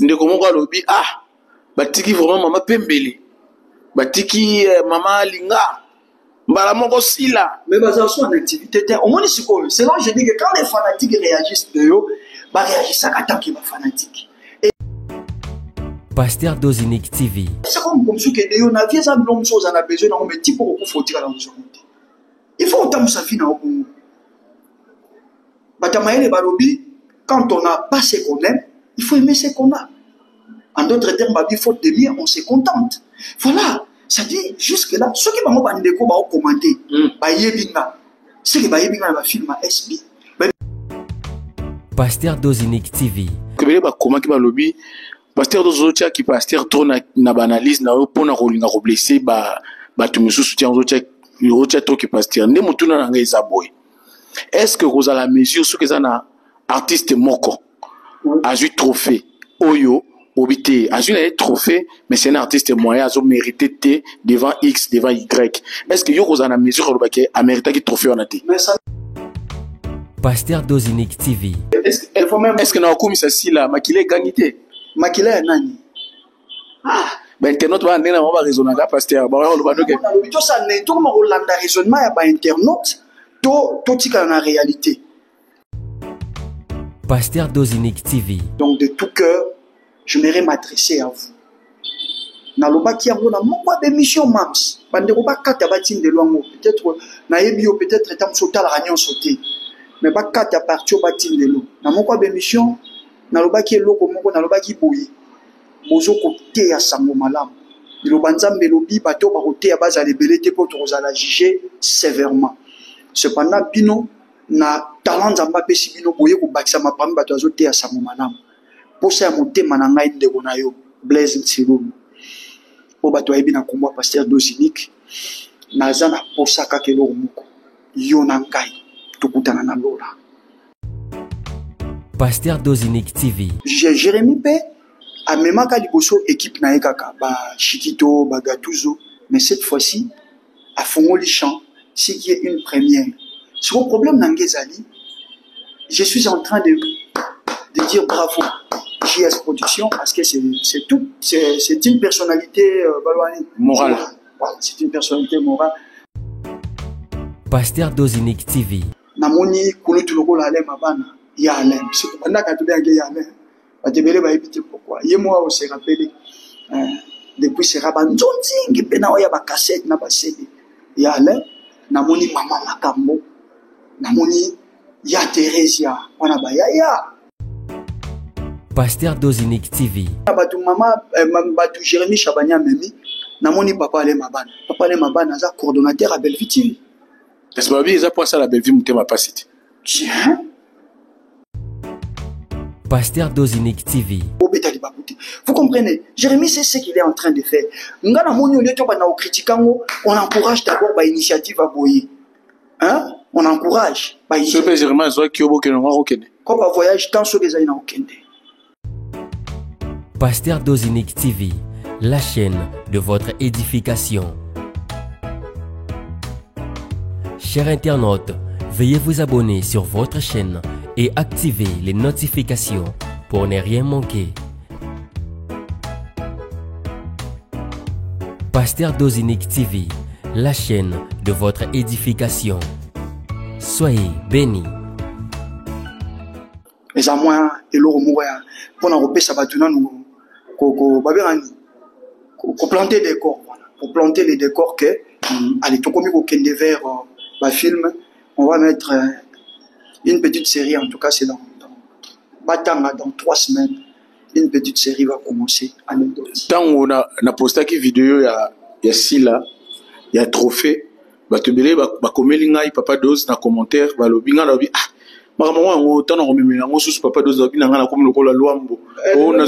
ndeko moko alobi ah batiki vraiment mama pembele batiki mama linga mbala moko sila mais baza so en activité au moins c'est quoi c'est là je dis que quand les fanatiques réagissent de yo ba réagissent à attaquer ba fanatique Pasteur Dozinique TV c'est comme ce que yo na vie ça blom chose on a besoin on met type pour faut tirer dans le il faut autant ça finit au Congo batamaele balobi quand on n'a pas ce qu'on aime il faut aimer ce qu'on a. En d'autres termes, il faut aimer, on se contente. Voilà. Ça dit, jusque-là, ceux qui vont commenter, ceux qui vont film SB. Pasteur Dozinique TV. Comment qui va lobby? Pasteur Dozotia qui pasteur tourne na banalise na pour na rolinga blessé tu me soutient aux autres qui pasteur. Ne mutuna na ngeza boy. Est-ce que vous avez la mesure ce que ça na artiste moko a eu trophée Oyo Obité a eu un trophée mais c'est un artiste moyen a mérité T devant X devant Y. Est-ce que vous avez la mesure a mérité qui trophée on a été? Pasteur Dozinique TV. Est-ce que na okomi ça si la makile gagné makile nani? Ah ben internaute va ndena va raisonner ga pasteur ba on va donc to ça ne to ma Hollande raisonnement ya ba internaute to tika na réalité. Pasteur Dozinique TV. Donc de tout cœur, je voudrais m'adresser à vous. Naloba qui a na moko d'émission mams. Bande ko ba kata batine de loango peut-être na ebio peut-être etam sauter la ragnon sauter. Mais ba kata partir batine de lo. Na moko d'émission naloba qui eloko moko naloba qui boyi. Bozo ko te ya sango malamu. Liloba nzambe lobi bato ba ko te ya baza lebelete pour tozala juger sévèrement. Cependant bino na talent nzamba pesi bino boye ko bakisa mapambi bato azote ya sango malamu. Posa ya motema na ngai ndeko na yo Blaise Ntsilumu. Po bato ayebi na kombo Pasteur Dozinique naza na posa kaka eloko moko yo na ngai tokutana na lola. Pasteur Dozinique TV. Jérémy P amemaka liboso équipe na ye kaka ba Chikito ba Gatuzo mais cette fois-ci a fongoli chant ce qui est une première. Sur le problème d'Angezali, je suis en train de dire bravo JS Production parce que c'est tout, c'est une personnalité morale. Voilà, c'est une personnalité morale. Pasteur Dozinique TV. Namoni kulutu lokola ale mabana ya ale. C'est que pendant que tu es ya ale, batebele ba éviter pourquoi. Yé moi on se rappelle depuis ce rabat nzonzi ngipena oya ba cassette na ba CD. Ya ale namoni mama makambo. Namoni ya Teresia wana ba ya Pasteur Dozinique TV. Batu mama batu Jérémy Chabania memi namoni papa ale mabana za coordonnateur à Belleville TV. Est-ce que bien ça pour ça la Belleville mutema pasite. Tiens. Pasteur Dozinique TV. Vous comprenez, Jérémy c'est ce qu'il est en train de faire. Nga namoni au lieu de na critiquango, on encourage d'abord ba initiative à boyer. Hein? On encourage. Ce que Jérémy soit qui au bout que non okende. Comme un voyage tant sur les aïna okende. Pasteur Dozinique TV, la chaîne de votre édification. Chers internautes, veuillez vous abonner sur votre chaîne et activer les notifications pour ne rien manquer. Pasteur Dozinique TV, la chaîne de votre édification. Soyez bénis. Les amours et l'eau mourir pour nous repérer ça va tourner nous planter des décors, pour planter les décors que allez tout comme aucun des vers film, on va mettre une petite série en tout cas c'est dans 3 semaines une petite série va commencer à nous donner. Tant on a posté qui vidéo il y a Sila il y a trophée bah tu belé bah comme l'inga papa dose dans commentaire bah le binga là ah maman on tant on remet on sous papa dose là binga comme le cola luambo on a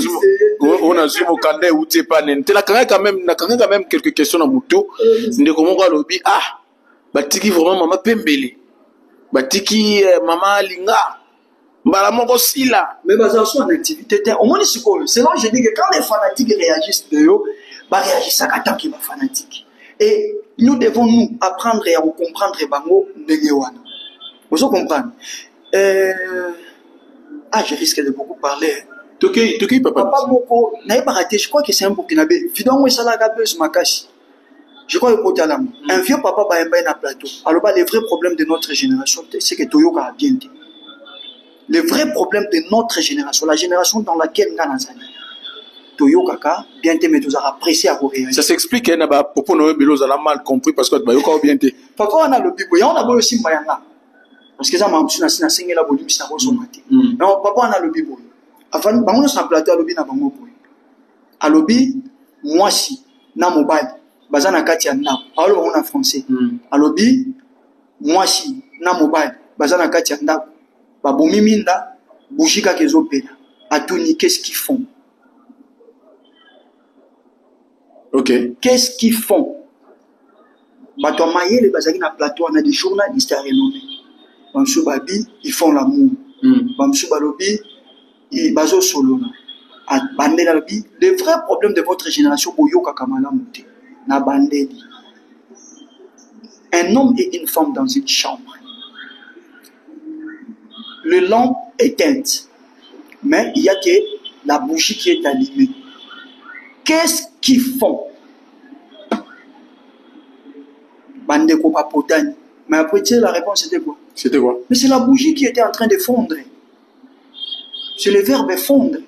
zoom au candet ou t'es pas n'en t'es quand même quelques questions dans moto de comment on lobby ah bah tiki vraiment maman pembele bah tiki maman linga bah mon aussi là mais bah ça sont en activité au moins c'est quoi c'est là je dis que quand les fanatiques réagissent de eux bah réagissent à attaquer les fanatiques et nous devons nous apprendre et à comprendre bango ndegewana vous comprenez je risque de beaucoup parler Toki papa. Papa moko, n'a pas raté, je crois que c'est un Burkinabé. Vidéo, ça la gabeuse makashi. Je crois que côté là, un vieux papa va un na plateau. Alors les vrais problèmes de notre génération, c'est que Toyoka a bien dit. Les vrais problèmes de notre génération, la génération dans laquelle nous sommes, Toyoka bien dit, mais nous avons apprécié à réaliser. Ça s'explique, hein, bah, pour nous, Belos a mal compris parce que Toyoka a bien dit. Papa, on a le bibo, on a aussi Mayanga. Parce que ça m'a dit, c'est un la volume, c'est un gros matin. Non, papa, on a le bibo. Avant, on a un plateau à l'objet n'a pas mon point. À l'objet, moi si, na mobile. Bazana katia na alors on a français alobi moi si na mobile bazana katia na ba bomiminda bouchika kezo pena atuni qu'est-ce qu'ils font OK qu'est-ce qu'ils font bato maye les bazaki na plateau on a des journalistes à renommer bamsou babi ils font l'amour bamsou balobi ils bazo solo na bandela lobi les vrais problèmes de votre génération boyoka kamala muté. Un homme et une femme dans une chambre. Le lampe est éteinte, mais il y a que la bougie qui est allumée. Qu'est-ce qu'ils font? Bandeko papotane. Mais après, tu sais, la réponse c'était quoi? C'était quoi? Mais c'est la bougie qui était en train de fondre. C'est le verbe fondre.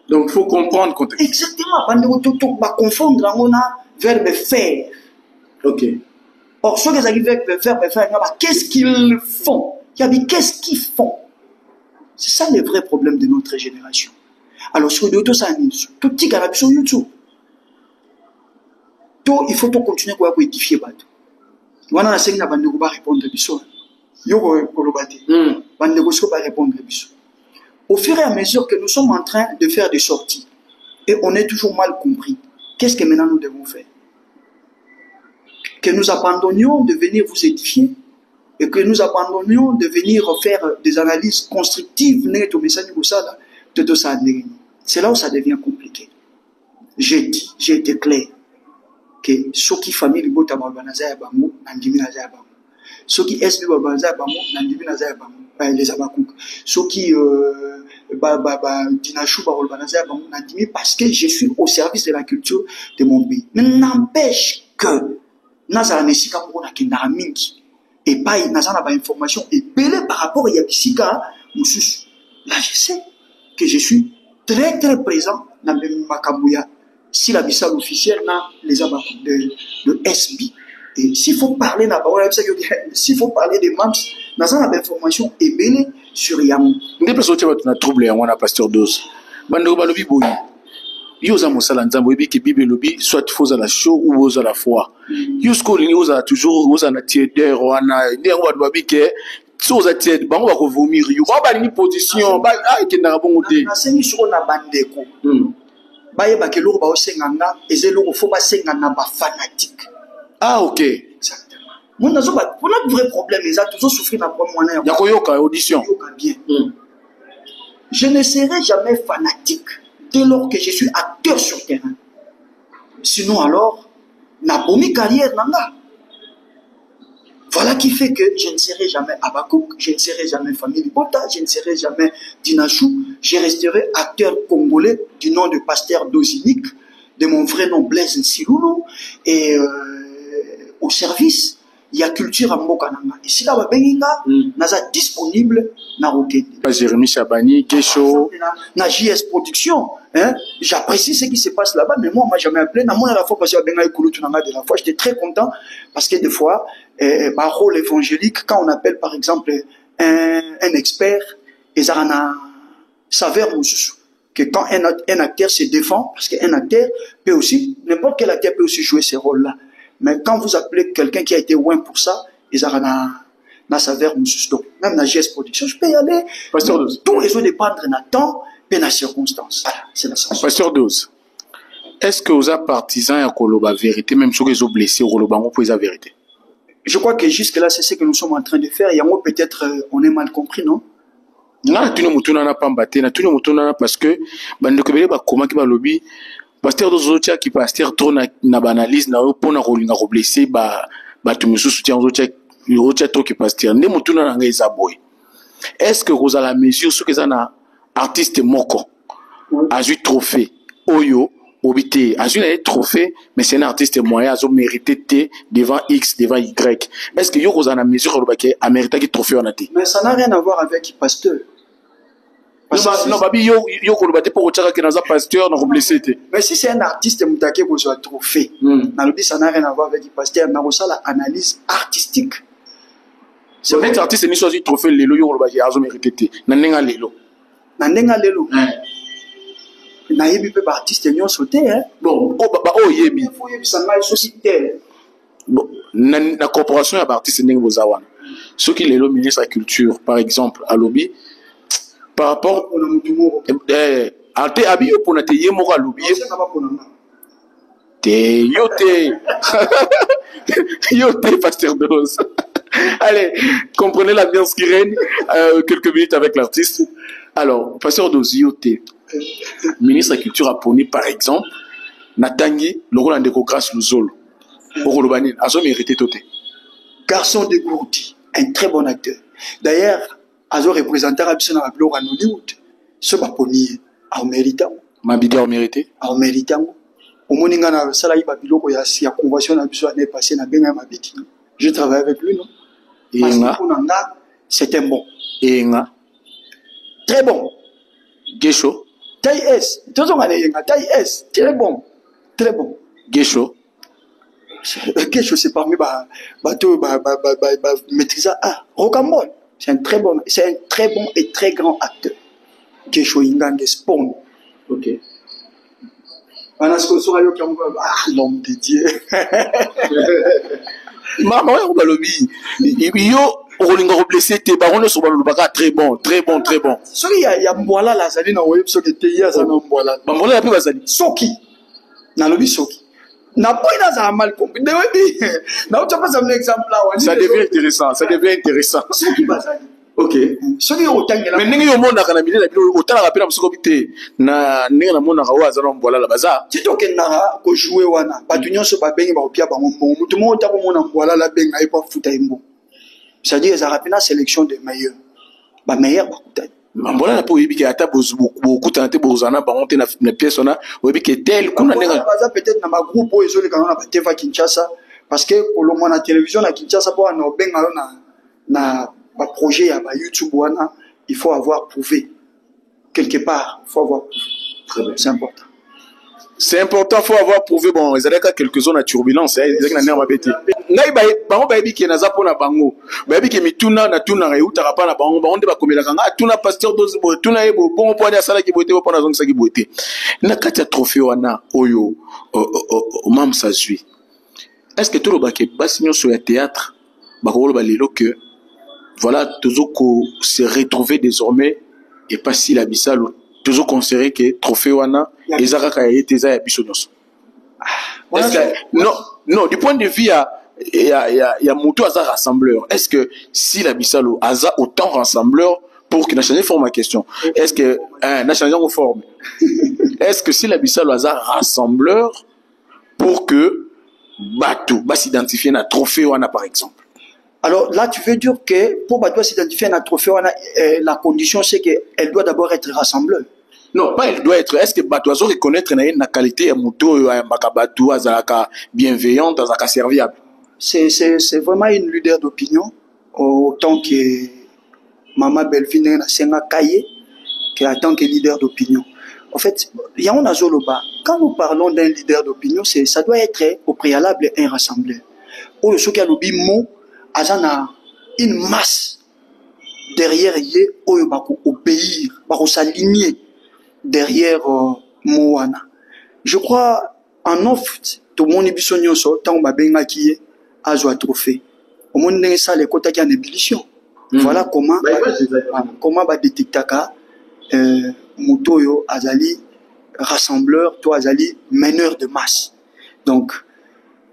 Donc, il faut comprendre le contexte. Exactement. Bandeko tout va confondre. On a verbe faire. OK. Or, ceux qui arrivent avec le verbe faire, qu'est-ce qu'ils font? Il y a dit qu'est-ce qu'ils font? C'est ça le vrai problème de notre génération. Alors, sur YouTube, ça tout petit canal sur YouTube. Tout, il faut tout continuer à édifier. Voilà, la scène, on ne va répondre à ça. Au fur et à mesure que nous sommes en train de faire des sorties, et on est toujours mal compris, qu'est-ce que maintenant nous devons faire? Que nous abandonnions de venir vous édifier et que nous abandonnions de venir faire des analyses constructives. C'est là où ça devient compliqué. J'ai dit, j'ai été clair que ceux qui famille le bota balbanaza bango nandimi na za bango. Ceux qui SB balbanaza bango nandimi na za bango les abakouk. Ceux qui dinachou balbanaza bango nandimi parce que je suis au service de la culture de mon pays. Mais n'empêche que nazala mesika moko na kendara mingi et pas nazala ba information et belé par rapport à yabisika mususu. Là je sais que je suis très très présent dans le Makambuya si la bissa officielle na les abakouk de SB. Et s'il faut parler s'il faut parler des membres nazala ba information et belé sur Yamou. Ndé personne tu vas troublé on a pasteur Dose. Bando balobi boyi. Yoza mosala nzambo ebiki bible lobi soit faux à la show ou aux à la foi. Yusko lini oza toujours oza na tiedeur wana ndengo babi ke soza tied bango ba ko vomir yo ba ni position ba ke na bongo te. Na sengi soko na bandeko. Ba yeba ke loko ba osenganga ezelo faut ba senga na ba fanatique. Ah OK. Exactement. Moi nazo ba pour notre vrai problème ils a toujours souffrir na problème wana ya koyoka audition. Bien. Je ne serai jamais fanatique dès lors que je suis acteur sur terrain. Sinon alors, na bomi carrière nanga. Voilà qui fait que je ne serai jamais Abakouk, je ne serai jamais Famille Bota, je ne serai jamais Dinachou, je resterai acteur congolais du nom de pasteur Dozinique, de mon vrai nom Blaise Nsiloulou, et au service, il y a culture à Mokananga. Et si là, naza disponible na Rokende. Jérémy Chabani, Kesho. Na JS Production. Hein? J'apprécie ce qui se passe là-bas, mais moi, on m'a jamais appelé. Na moi, à la fois, parce que de la fois, j'étais très content, parce que des fois, ma rôle évangélique, quand on appelle, par exemple, un expert, ils ont un saveur que quand un acteur se défend, parce qu'un acteur peut aussi, n'importe quel acteur peut aussi jouer ce rôle-là. Mais quand vous appelez quelqu'un qui a été loin pour ça, ils ont un saveur donc même dans JS Production, je peux y aller. Pasteur Dose. Tout il faut dépendre de temps et de la circonstance. Voilà, c'est la sens. Pasteur Dose. Est-ce que vous êtes partisan à Koloba vérité, même si vous êtes blessé au Kolobango pour la vérité? Je crois que jusque-là, c'est ce que nous sommes en train de faire. Et en peut-être, on est mal compris, non? Non, tu ne pas mbatté, tu ne parce que, comment qui va lobby, pasteur Dose qui pasteur trop na banalise, na pour na rolinga blessé, tu me soutiens aux autres trop qui pasteur. Ne mutuna na ngeza boy. Est-ce que vous avez la mesure sur que ça na artiste moko? azui trophée oyo obité azui na trophée mais c'est un artiste moyen azo mérité T devant X devant Y. Est-ce que yo kozana mesure lobaki a mérité ki trophée on a té? Mais ça n'a rien à voir avec Pasteur. Non, babi yo kolobate pour tchaka que naza Pasteur na blessé té. Mais si c'est un artiste mutake ko zo trophée, na lobi ça n'a rien à voir avec Pasteur, na ça la analyse artistique. C'est vrai que artiste ni choisi trophée lelo yo kolobaki azo mérité T. Na nenga lelo. Na nenga lelo. Na yebi pe artiste nyonso te hein. Bon, yebi. Faut yebi ça na société. Bon, na corporation ya artiste ndenge bozawana. Ceux qui lelo ministre de la culture par exemple à lobby par rapport ante abi yo pona te ye moko a lobby te yo te Pasteur Dose. Allez, comprenez l'ambiance qui règne quelques minutes avec l'artiste. Alors, Pasteur Dose yo te ministre de la culture a poni par exemple Natangi Lokola Ndeko Grâce Luzolo Okolobani azo mérité toté. Garçon dégourdi, un très bon acteur. D'ailleurs, azo représenté Rabison dans la gloire en Hollywood. Ce baponi a mérité. Ma bidé a mérité. A mérité. Au moninga na sala iba biloko ya convention na biso année passée na benga mabiti. Je travaille avec lui non. Et c'était bon. Et nga très bon. Gesho. Taille S. Tous on a taille S. Très bon. Très bon. Gesho. Gesho c'est parmi bateau maîtrisant Rocambole. C'est un très bon et très grand acteur. Gesho Ingange Spawn. Ok. L'homme de Dieu. Maman, on va le dire. Yo, on blessé, tes barons sont très bon, très bon, très bon. Il y a Mboala la Zali na web so que Teya za Mboala. Mboala la plus Zali. Soki. Na lobi Soki. Na boy na mal compris. De webi. Na tu pas un exemple là. Ça devient intéressant, ça devient intéressant. Soki bazali. Ok. Soki otangela. Mais ningi yo mona kana mili na bilo otala rapela msoko bité na ninga na mona kawa za Mboala la baza. Tito kenara ko jouer wana. Batu nyonso ba bengi ba opia ba mbongo. Mutu mo ta ko mona Mboala la benga e pa futa imbo. C'est-à-dire, ça rappelle la sélection des meilleurs. Les meilleurs, Mbola na po yebi ke ata beaucoup tenté bozana ba monter na pièce on a yebi ke tel kuna nenga peut-être na ma groupe o ezoli kana na Teva Kinshasa parce que kolomwa na télévision na Kinshasa po na benga na ba projet ya ba YouTube wana il faut avoir prouvé quelque part, il faut avoir prouvé. Très bien. C'est important. C'est important, faut avoir prouvé bon, ils avaient quelques zones à turbulence, ils avaient na mabete. Ngai bango ba yebi ke na zapo na bango. Ba yebi ke mituna na tuna re uta pa na bango, ba onde ba komela kanga tuna Pasteur Dose bo tuna ebo bon po ya sala ki bote po na zongi sa ki bote. Na kati ya trophée wana oyo mam sa zui. Est-ce que tout le baké basignon sur le théâtre ba ko ba lelo que voilà toujours ko se retrouver désormais et pas si la bisalo toujours considéré que trophée wana ezaka ka été za ya bisonos. Est-ce que non du point de vue il y a Moutou Aza rassembleur. Est-ce que si la Bissalo Aza autant rassembleur pour qu'il n'a changé forme ma question. Est-ce que n'a changé en forme. Est-ce que si la Bissalo Aza rassembleur pour que Batou va s'identifier à trophée wana par exemple. Alors là tu veux dire que pour Batou s'identifier à trophée wana la condition c'est qu'elle doit d'abord être rassembleur. Non, pas elle doit être. Est-ce que Batou Aza reconnaître la qualité à Moutou Batou Aza bienveillante, Aza serviable. C'est vraiment une leader d'opinion, autant que Maman Belfine Senga Kaye, en tant que leader d'opinion. En fait, quand nous parlons d'un leader d'opinion, ça doit être au préalable un rassembleur. Ou ce qui a l'obi mot, Azana une masse derrière yé, ou obéir, s'aligner derrière Moana. Je crois en offre, tout le monde est bisogno so, tant babenga qui est Azwa trophée. Au monde n'est ça les quotas qui en ébullition. Voilà comment va détecter Moutoyo Azali rassembleur, toi Azali meneur de masse. Donc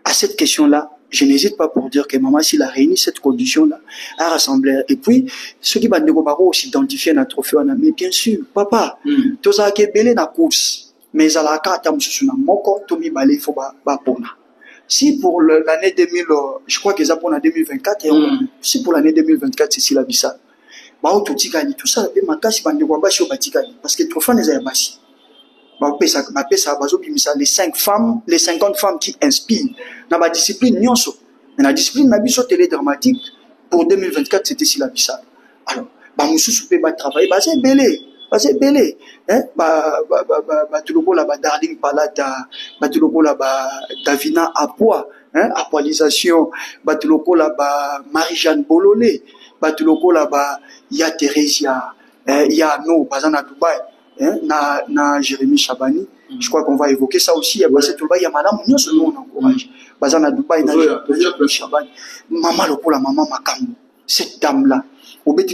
à cette question-là, je n'hésite pas pour dire que maman s'il a réuni cette condition-là, un rassembleur. Et puis ceux qui vont s'identifier à notre trophée, mais bien sûr, papa, tout ça qui est belé na course, mais à la carte na moko tomi balé faut ba pona. Si pour l'année 2000, je crois que ça pour l'année 2024, si pour l'année 2024, c'est si la bissa. Bah, tout ça, et ma casse, parce que trop fan les ayabassi. les 5 femmes, les 50 femmes qui inspirent. Dans la discipline, dans la discipline, la télédramatique, pour 2024, c'était si la Bissau. Alors, Moussou peut travailler, c'est belé. C'est belé. Tu le Darling Palata, tu le Davina Apois, Apoalisation, tu le Marie-Jeanne Bololé, tu le ya Thérésia, ya no, Bazana Dubaï, na Jérémy Chabani. Je crois qu'on va évoquer ça aussi. Il y a madame, nous encourage. Bazana Dubaï, na Jérémy Chabani. Maman Lokola, maman Makambo. Cette dame-là. Elle est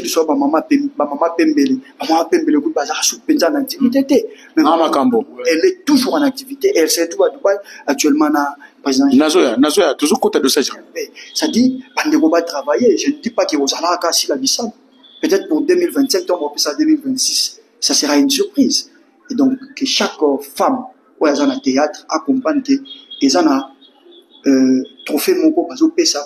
toujours en activité. Elle s'est trouvée à Dubaï actuellement. Nazoya, toujours côté de ça. Ça dit, on va travailler. Je ne dis pas qu'il y a un si la Bissau. Peut-être pour 2025, on va passer à 2026. Ça sera une surprise. Et donc, que chaque femme, ou elle a un théâtre, accompagne que les gens trophée Moko,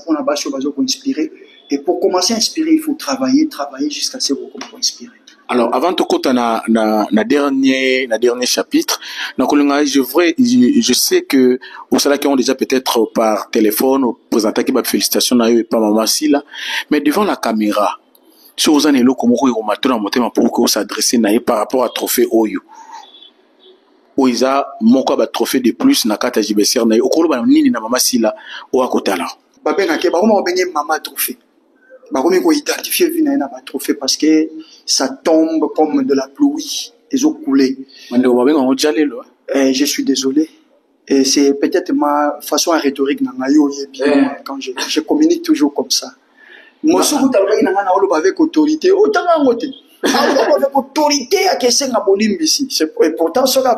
on a bâché, pour inspirer. Et pour commencer à inspirer, il faut travailler jusqu'à ce qu'on puisse inspirer. Alors, avant de côté na dernier chapitre, je sais que au salaire qui ont déjà peut-être par téléphone présenté qui félicitations na et pas maman si là, mais devant la caméra, sur aux années comment on m'a tourné en pour que s'adresser na par rapport à trophée Oyo. Oiza moko ba trophée de plus na kata JBCR na okolo ba nini na maman si là au à côté là. Ba ben na ke ba ko benye maman trophée. Il faut identifier un trophée parce que ça tombe comme de la pluie, les eaux coulées. Je suis désolé. Et c'est peut-être ma façon rhétorique quand je communique toujours comme ça. Moi, je suis avec autorité. Avec autorité, et pourtant, ce qu'on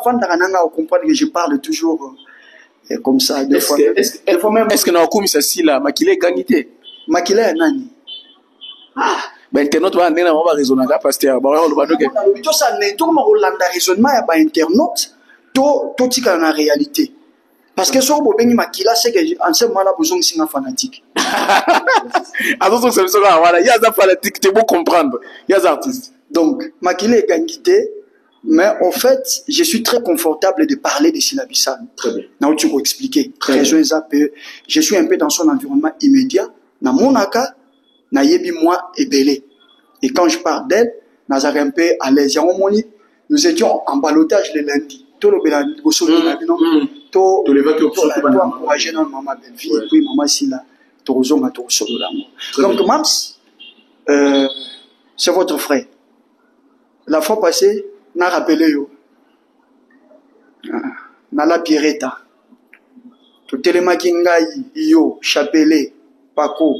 comprend que je parle toujours comme ça. Est-ce que nous avons ça si là, Makile Gangité? Makile est nani? Ben internaute va nena va raisonner pasteur ba on va donc to ça ne tout mo landa raisonnement ya ba internaute to tika na réalité parce que so bo bengi makila c'est que en ce moment là besoin singa fanatique attention c'est ça voilà il y a des fanatiques tu peux comprendre il y a des artistes donc makila est gangité mais en fait je suis très confortable de parler de Silabissa. Très bien na tu peux expliquer je suis un peu dans son environnement immédiat na monaka na yebi moi et belé. Et quand je parle d'elle, Nazar un peu à l'aise. Nous étions en balotage le lundi. Tout le belani, tout encouragé notre maman belle-fille et puis maman Sila, tout le donc Mams, c'est votre frère. La fois passée, n'a rappelé yo, na la Pireta, tout telemakingai yo, Chapelé, Paco.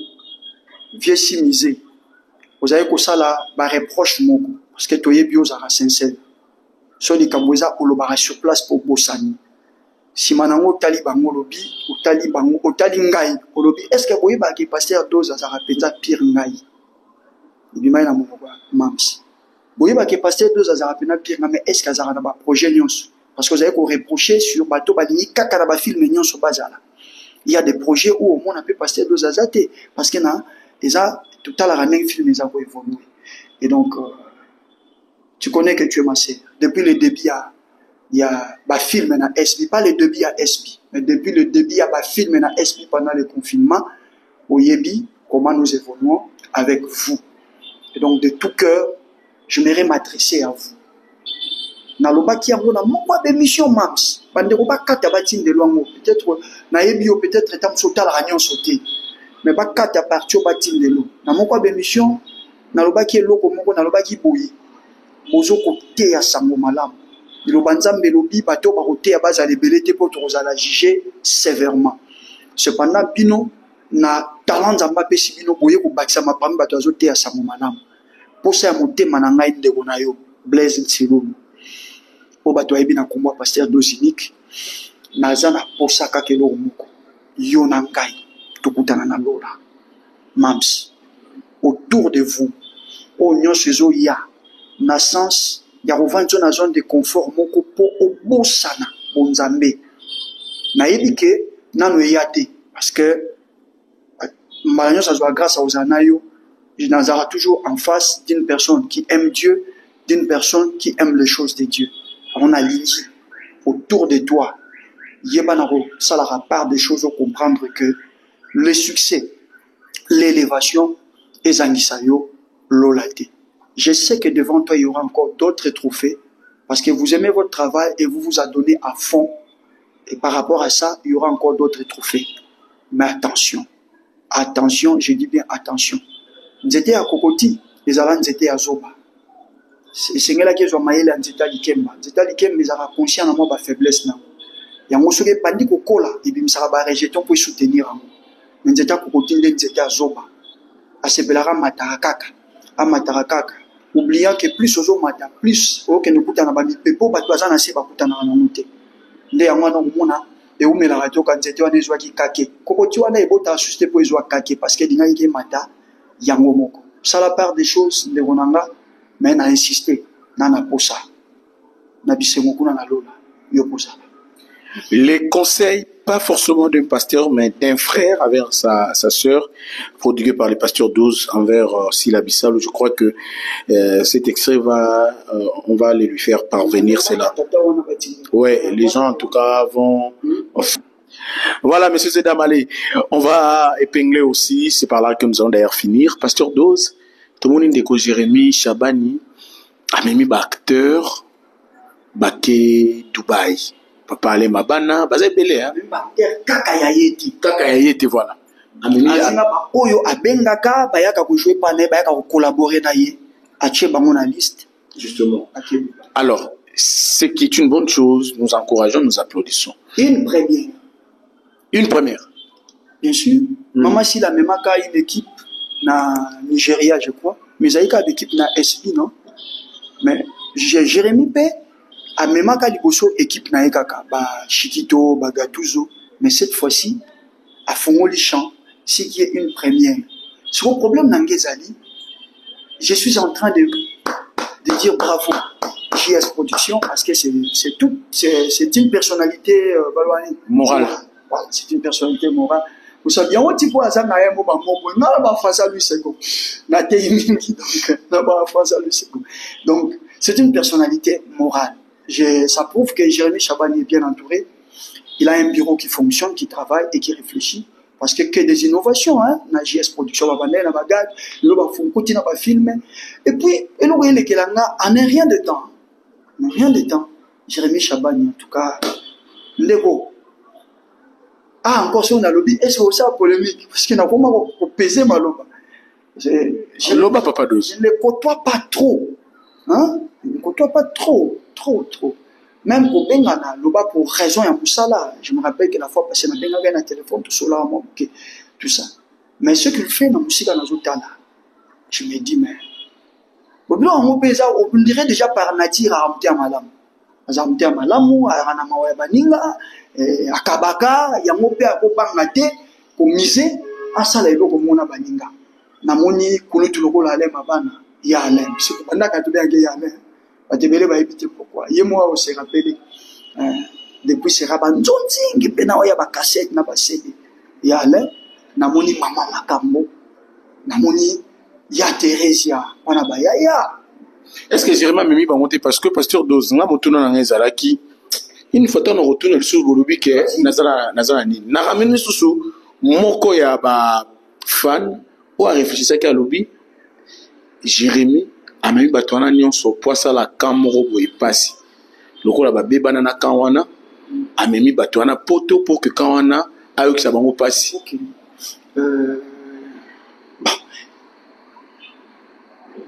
Vieux simisé. Vous avez que ça là, bah reproche moko parce que toye bio zara sincère. So di kamboza olobara sur place pour bossani. Si manango tali bango lobi, ou tali bango, ou tali ngai, olobi. Est-ce que boye ba ki pasteur doza zara penza pire ngai? Ibimai na moko Mams. Boye ba ki pasteur doza zara penza pire ngai, mais est-ce que zara na ba projet nyonso? Parce que vous avez qu'on reprocher sur bateau balini kaka na ba film nyonso bazala. Il y a des projets où au moins on peut passer deux azatés parce que na déjà, tout à l'heure, un film les a évolué. Et donc, tu connais que tu es ma sœur. Depuis le début, il y a un film dans SB, pas le début à SB, mais depuis le début, il y a un film dans SB pendant le confinement, au Yebi, comment nous évoluons avec vous. Et donc, de tout cœur, je m'aimerais m'adresser à vous. Naloba qui a mon émission Mams, Banderoba Katabatin de Luango, peut-être, Naebio, peut-être, étant sauté à la réunion sauté. Mais pas quatre à partir au bâtiment de l'eau. Dans mon émission, dans le bas qui est l'eau, dans le bas qui bouille. Bozo côté à Sango Malam. Le banzam belobi, bateau baroté à base à l'ébélité pour te la juger sévèrement. Cependant, Bino, na talent zamba pesi Bino, boye ko baksa ma pam bateau azoté à Sango Malam. Pour ça, monter manangaï de Gonayo, Blaise Tsirou. Au bateau Ebina combat pasteur Dosinik, Nazana pour ça kakelo moko. Yonangai. Mams, autour de vous, Oignon Sezo ya, naissance, ya revancho na zone de confort, moko po obosana, bonzambe. Na yebike, nano yate, parce que, malagnon ça soit grâce à Ozanayo, je n'azara toujours en face d'une personne qui aime Dieu, d'une personne qui aime les choses de Dieu. On a lié. autour de toi. Yebanaro, ça la part des choses, comprendre que le succès, l'élévation, et Zangisayo, l'olate. Je sais que devant toi, il y aura encore d'autres trophées, parce que vous aimez votre travail et vous vous adonnez à fond. Et par rapport à ça, il y aura encore d'autres trophées. Mais attention, attention, je dis bien attention. Nous étions à Kokoti, les Alans étaient à Zoba. C'est là que je maïle à Nzeta Likemba. Nzeta Likemba, ils ont conscient de ma faiblesse. Il y a un monsieur qui pandi kokola, et puis ça va rejeter pour soutenir. Mais Nzeta Kokoti, Nzeta Zoba. À ce belara matarakaka, à matarakaka. Oubliant que plus aux mata, plus au que nous coûtons à bami pepo, batouazan à seba coûtons à monter. Ndé à moi non mona, et où me la radio quand c'était un ezwa qui kake. Kokoti wana est beau à assister pour ezwa kake, parce que dina yé mata, yango moko. Ça la part des choses, de Ronanga, mais n'a insisté, n'a pas ça. N'a bise moko na lola, yo pour ça. Les conseils, pas forcément d'un pasteur, mais d'un frère envers sa sœur, prodigué par les pasteurs 12 envers Sila Bissalo. Je crois que cet extrait on va aller lui faire parvenir cela. Ouais, les gens en tout cas vont... Voilà, monsieur Zedam, allez, on va épingler aussi, c'est par là que nous allons d'ailleurs finir. Pasteur 12, tout le monde déco Jérémy Chabani, Amemi acteur, Baké Dubaï. Papa ale mabana baza belé hein kaka ya yeti voilà azinga ba oyo abengaka bayaka ko jouer pa ne bayaka ko collaborer na ye atie bango na liste justement. Alors ce qui est une bonne chose, nous encourageons, nous applaudissons. Une première bien sûr. Maman si la memaka une équipe na Nigeria je crois, mais zaika d'équipe na SB non, mais Jérémy P a même quand il équipe na ekaka ba Chikito ba Gattuso, mais cette fois-ci à Fongoli Champ, c'est qu'il y a une première. Sur le problème d'Angezali, je suis en train de dire bravo JS Production parce que c'est une personnalité morale. Voilà, c'est une personnalité morale. Vous savez, on dit quoi ça n'a rien bon na ba François Louis Seko. Na tei donc na ba François Louis Seko. Donc c'est une personnalité morale. Ça prouve que Jérémy Chabani est bien entouré. Il a un bureau qui fonctionne, qui travaille et qui réfléchit. Parce que des innovations, hein, na JS Production, na banane, na bagage, na fonkuti, na film. Et puis, et nous voyons que là, en rien de temps. En rien de temps. Jérémy Chabani, en tout cas, Ndeko. Ah, encore si on a lobby, est-ce que c'est ça polémique? Parce qu'il n'a pas pesé ma loba. Loba papa 12. Je ne le côtoie pas trop. Hein? Je ne côtoie pas trop. Même pour Bengana, Loba pour raison et pour ça là. Je me rappelle que la fois passée, on a Bengana un téléphone, tout ça là, tout ça. Mais ce qu'il fait dans la musique, je me dis, mais. On dirait déjà par nature à Amté Malam. À Amté Malamu, à Ranamawa Baninga, à Kabaka, il y a mon père à Bangate, pour miser, à Salaïlo comme on a Baninga. Namoni, Kouloutuloko la Lema Bana, Yalem. C'est pour ça que tu as Yalem. Batebele va éviter pourquoi. Et moi, on s'est rappelé, depuis ce rabat, qui peut n'avoir pas cassette, n'a pas cédé. Il y a là, namoni maman Makambo, namoni ya Thérèse, on a ya. Est-ce que Jérémy m'a mis monter parce que pasteur Dozna motono na ngezala qui une fois on retourne sur Golobi que nazala ni na ramène susu moko ya ba fan ou a réfléchir ça qu'à lobby Jérémy amemi bato wana nyonso po asala kan moko boye pasi lokola babebana na kan wana amemi bato wana poto pour que kan wana ayokisa bango pasi.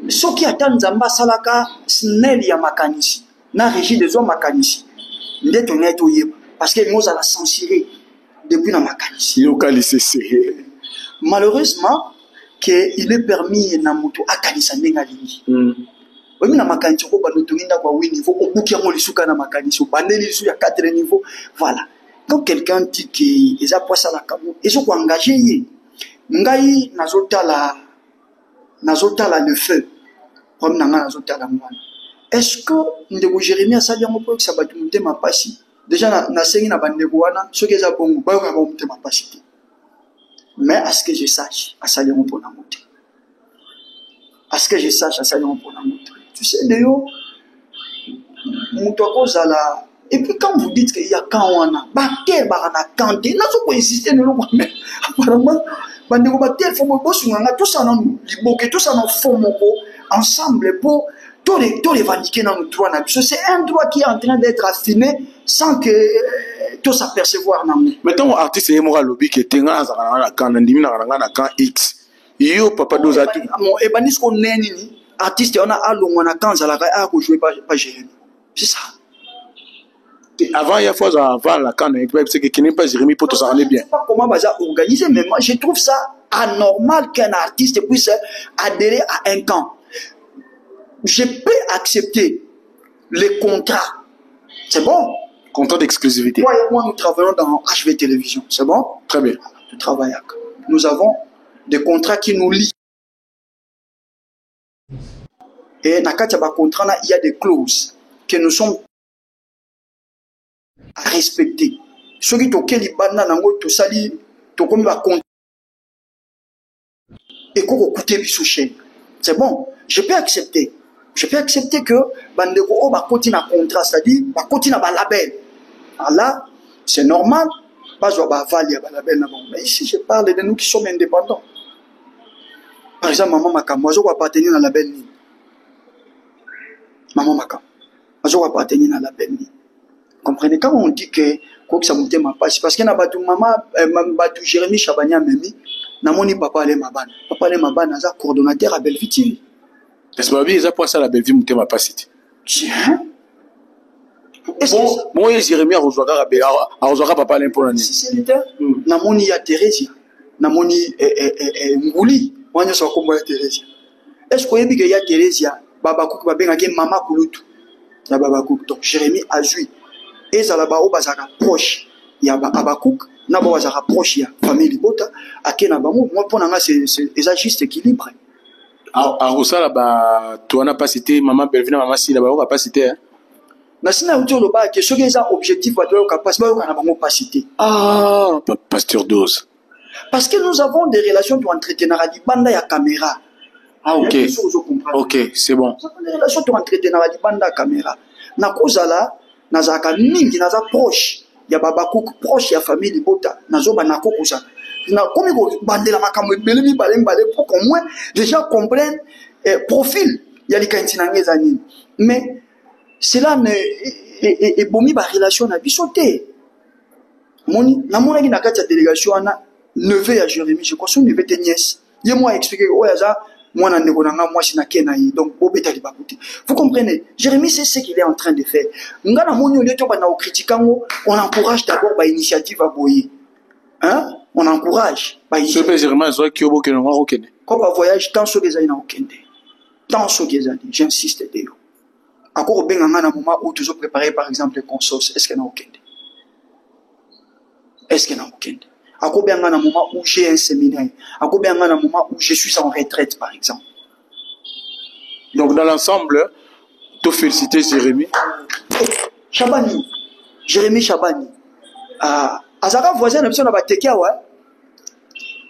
Soki ata nzamba salaka snel ya makanisi na régie des hommes makanisi ndeto neto yeba parce que nous la censuré depuis na makanisi localisé malheureusement que il est permis na mutu akanisa ndenga lingi oui na makanisi ko bano tunginda kwa 8 niveau obuki yango lisuka na makanisi bandeli lisu ya 4 niveau voilà quand quelqu'un dit que eza poisa la kamo ezo ko engager ye ngai nazotala le feu comme nanga nazotala mwana est-ce que ndeko Jérémy asali yango po que batu mutema pasi déjà na sengi na bandeko wana soki eza bongo ba ka mutema pasi te mais à ce que je sache asali yango pona mote à ce que je sache asali yango pona mote tu sais d'ailleurs mutu akozala Et puis quand vous dites qu'il y a quand on a, tel barana kanté, là je peux insister nous mais apparemment bandeko tel faut mo bosu nganga tout ça non liboke tout ça non fond moko ensemble pour tous les vandiquer dans notre droit. C'est un droit qui est en train d'être affiné sans que tout s'apercevoir. Mettons artiste et moral lobby qui était dans la camp X. Yo papa Doz a tout. Et ben ce qu'on est ni artiste on a allons on a quand ça la a jouer pas Jérémy. C'est ça. Avant il y a fois avant la camp c'est que qui n'est pas Jérémy pour tout ça aller bien. Je sais pas comment va organiser mais moi je trouve ça anormal qu'un artiste puisse adhérer à un camp. Je peux accepter les contrats. C'est bon. Contrat d'exclusivité. Moi, nous travaillons dans HV Télévision. C'est bon. Très bien. Nous travaillons. Nous avons des contrats qui nous lient. Et dans le contrat, il y a des clauses que nous sommes à respecter. Ceux qui ont été tout ça, tout comme va compter. Et qu'on va coûter sous chaîne. C'est bon. Je peux accepter. Je peux accepter que Bandeko va continuer à contrat, c'est-à-dire va continuer à label. Alors là, c'est normal. Pas de label. Mais ici, je parle de nous qui sommes indépendants. Par exemple, maman Makam, moi je vais appartenir à la label. Maman Makam, moi je vais appartenir à la label. Comprenez, quand on dit que ça monte ma passe, parce qu'il y a battu maman, battu Jérémy Chabania Memi, n'a mon papa les Mabana. Papa les Mabana, c'est coordonnateur à Belleville TV. Est-ce que vous avez pas ça la Belleville monte ma passe? Tiens. Moi, Jérémy a rejoint papa l'impolant. Si c'est l'état, n'a mon y a Thérèse, n'a mon y Ngouli, moi je suis comme Thérèse. Est-ce qu'il y a Thérèse, Babakouk, Babengake, Mama Kouloutou, la Babakouk. Donc Jérémy a joué. Et ça là-bas, on va se rapprocher. Il y a Babakouk, n'a pas se rapprocher, il y a famille Libota, à Kenabamou. Moi, pour nous, c'est juste équilibre. À Rosa là-bas, tu n'as pas cité maman Belleville, maman si là-bas, on n'a pas cité. Nasina uti oloba que ceux qui ont objectif va devoir capacité on n'a pas cité. Ah, pasteur Doz. Parce que nous avons des relations pour entretenir à banda ya caméra. Ah OK. OK, c'est bon. Nous avons des relations pour entretenir à banda caméra. Na kozala nazaka mingi naza proche ya Babakouk proche ya famille Libota nazoba na kokosa. Na comme ko bandela makambo belemi balembale pour qu'au moins les gens comprennent profil ya likantina ngeza nini. Mais cela ne bomi ba relation na bisoté. Moni na mona ki na kati ya délégation ana neveu ya Jérémy, je crois son neveu te nièce. Ye moi expliquer oya za mwana ndeko na nga moi sina kena yi donc bobeta li bakuti. Vous comprenez? Jérémy c'est ce qu'il est en train de faire. Nga na moni olio to ba na critiquango, on encourage d'abord ba initiative à boyer. Hein? On encourage ba initiative. Ce Jérémy zo ki obo ke no okende. Comme un voyage tant so que ça ina okende. Tant so que ça, j'insiste de yo. Encore bien un moment où toujours préparé par exemple les consoles, est-ce qu'il y en a aucun? Est-ce qu'il y en a aucun? Encore bien un moment où j'ai un séminaire, encore bien un moment où je suis en retraite par exemple. Donc dans l'ensemble, tu féliciter Jérémy. Chabani, Jérémy Chabani. Azara voisin n'a besoin de ouais.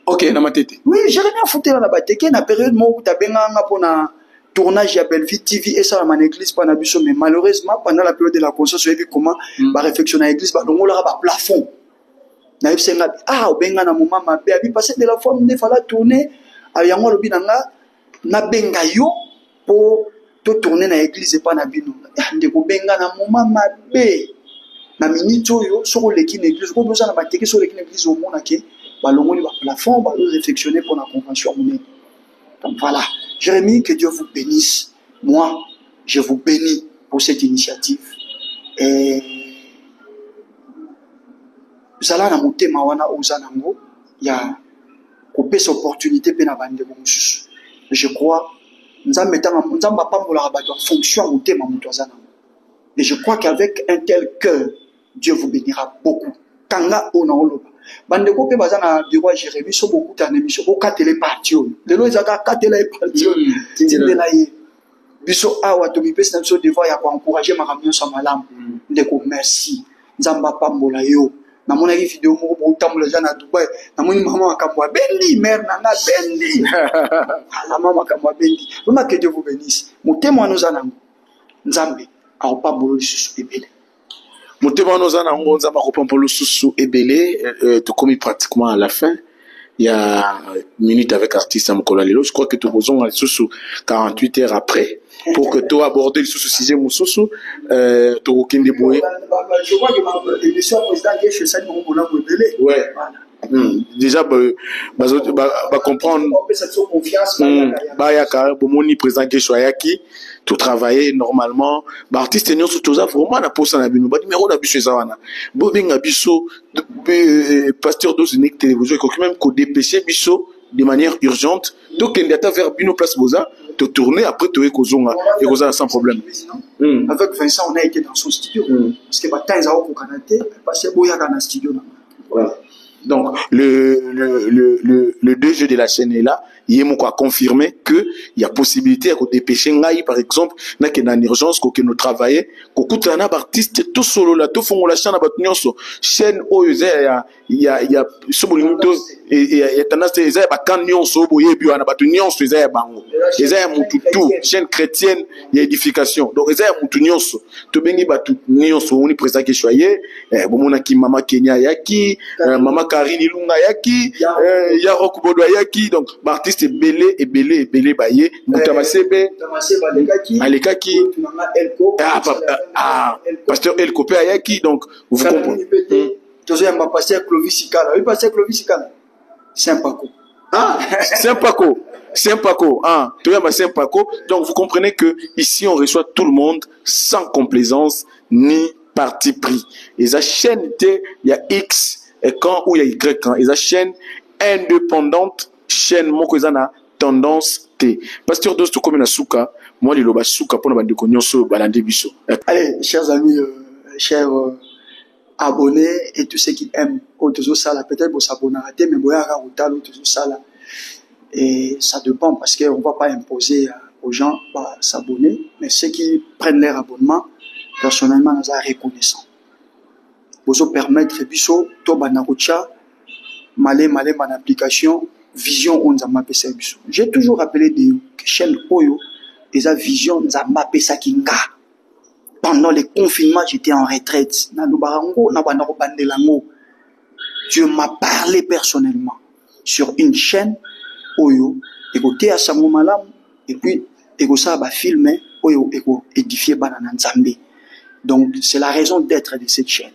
Ok, na matete. Oui, Jérémy a foutu dans la bateke na période où tu as bien un tournage à Belleville TV et ça dans l'église pas n'abuso mais malheureusement pendant la période de la conscience j'ai vu comment bah réflexion à l'église bah donc on leur a plafond na yebse nga benga na moment ma be abi passer de la fois ne fallait tourner à yango lobi nanga na benga yo pour to tourner na l'église et pas na bino ndeko benga na moment ma be na minute yo soko leki na église ko besoin na bateke sur leki na église au monde ke ba longoli ba plafond ba réflexionner pour la convention monnaie. Donc voilà. Jérémy, que Dieu vous bénisse. Moi, je vous bénis pour cette initiative. Et Zala na monté mawana ozanango, il y a coupé cette opportunité pe na bande bonsus. Je crois nzamba pambola ba fonction monté ma muto ozanango. Et je crois qu'avec un tel cœur, Dieu vous bénira beaucoup. Kanga ona oloba. Bande ko pe bazana bureau Jérémy so beaucoup ta émission ko katele partio lelo ezaka katele partio tindela ye biso awa to bipesa na biso devoir ya ko encourager makamyo sa malamu ndeko merci nzamba pambola yo na mona ki vidéo moko bo tambola jana Dubai na moni mama makamwa bendi mère nanga bendi ala mama makamwa bendi mama que Dieu vous bénisse motema nous anango nzambe a pambola lisusu ebele Motema nous en avons za makopampolo susu ebele to commis pratiquement à la fin. Il y a minute avec artiste Mkola Lelo. Je crois que tu besoin de susu 48 heures après pour que tu abordes le susu sujet mususu to aucun débrouiller. Je crois que l'émission président qui est chez ça nous on a ebele. Ouais. Déjà comprendre yaka bomoni président que choyaki to travailler normalement artiste nyonso surtout ça vraiment na posa na bino ba numéro na biso ezawana bo benga biso pasteur d'Ozinique télévision ko même ko dépêcher biso de manière urgente donc il data vers bino place boza te tourner après to ekozonga et koza sans problème. Avec Vincent on a été dans son studio parce que bataille za ko kanate parce que boya kana studio là. Voilà. Donc, le DG de la chaîne est là. Il a confirmé qu'il y a possibilité de dépêcher Ngaï, par exemple, qu'il y a une urgence, que nous travaillons, que nous avons des artistes, tout solo là, tout fond la chaîne, chaîne, il y a ce bonito, et tendance, il y a des canyons, il y a des nyons, il y a des tout, chaîne chrétienne, il y a édification. Donc, il y a des nyons, tout bien, il y a des nyons, on est présent qui choyé, bon, Mama Kenya Yaki, Mama Karine Ilunga Yaki, Yarok Bodo Yaki, donc, artiste est belé, baye, Mutamasebe, Alekaki, pasteur Elko Yaki, donc, vous comprenez. Deuxième, pasteur Clovis Sikala. Oui, pasteur Clovis Sikala. Saint-Paco. Ah, Saint-Paco. Saint-Paco. Ah, Saint-Paco. Donc, vous comprenez que ici, on reçoit tout le monde sans complaisance ni parti pris. Et la chaîne, il y a X et quand ou il y a Y quand. Et la chaîne indépendante, chaîne, mon cousin a tendance T. Pasteur Dosto comme na souka, moi, les loba souka pour la bande de Konyoso, balande biso. Allez, chers amis, chers abonnés et tous ceux qui aiment Otozo Sala, peut-être vous s'abonner à mais vous avez Otozo Sala. Et ça dépend parce qu'on ne va pas imposer aux gens de s'abonner, mais ceux qui prennent leur abonnement, personnellement, nous sommes reconnaissants. Vous permettre biso to banakocha malé ban application vision on za mapesa biso. J'ai toujours rappelé que chaîne Oyo et sa vision za mapesa kinga. Pendant les confinements, j'étais en retraite. Dieu m'a parlé personnellement sur une chaîne Oyo écouter à Samu Malam et puis écouter à filmer Oyo édifier Banana Nzambe. Donc c'est la raison d'être de cette chaîne.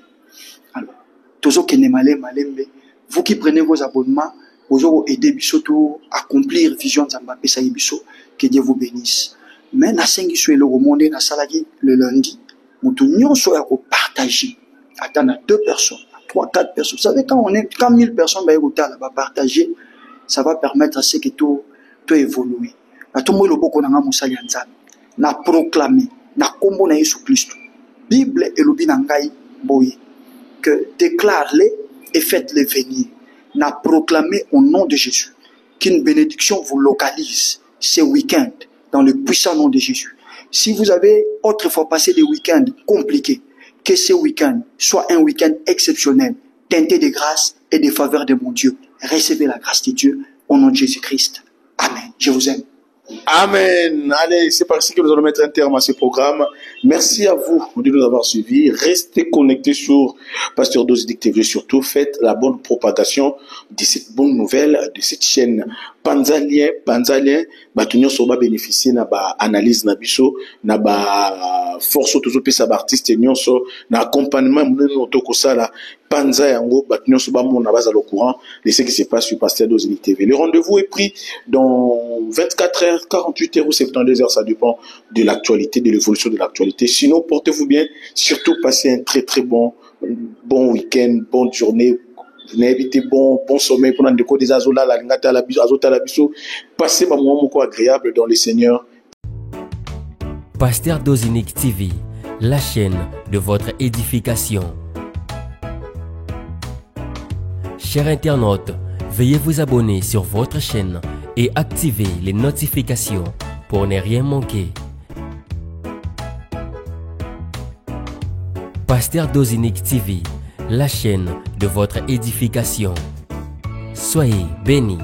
Alors, tous ceux qui ne malé malembe, vous qui prenez vos abonnements, vous allez aider biso à accomplir vision Nzamba pesa biso, que Dieu vous bénisse. Mais na sengi sur le monde na salagi le lundi, mutu nyonso ya ko partager. Attends à 2 personnes, 3, 4 personnes. Vous savez quand 1000 personnes va partager, ça va permettre à ce que tout évoluer. Na tout le boko na musali nzambe. Na proclamer na kombo na Yesu Christ. Bible et lobi na ngai boye que déclarez-les et faites-les venir. N'a proclamé au nom de Jésus qu'une bénédiction vous localise ce week-end dans le puissant nom de Jésus. Si vous avez autrefois passé des week-ends compliqués, que ce week-end soit un week-end exceptionnel, teinté de grâce et de faveur de mon Dieu. Recevez la grâce de Dieu au nom de Jésus-Christ. Amen. Je vous aime. Amen. Allez, c'est parti que nous allons mettre un terme à ce programme. Merci à vous de nous avoir suivis. Restez connectés sur Pasteur Dozinique TV. Surtout, faites la bonne propagation de cette bonne nouvelle, de cette chaîne. Panzalien, batunyo soba bénéficier na ba analyse na biso, na ba force toujours pesa ba artiste nyonso, na accompagnement mon toko sala. Panza yango batunyo soba mon na base au courant de ce qui se passe sur Pasteur Dozinique TV. Le rendez-vous est pris dans 24 heures, 48 heures ou 72 heures, ça dépend de l'actualité, de l'évolution de l'actualité. Sinon, portez-vous bien, surtout passez un très très bon week-end, bonne journée. Évitez bon sommeil pendant des cours des azola, la lingata, la azota, la biso. Passez un moment agréable dans le Seigneur. Pasteur Dozinique TV, la chaîne de votre édification. Chers internautes, veuillez vous abonner sur votre chaîne et activer les notifications pour ne rien manquer. Pasteur Dozinique TV, la chaîne de votre édification. Soyez bénis.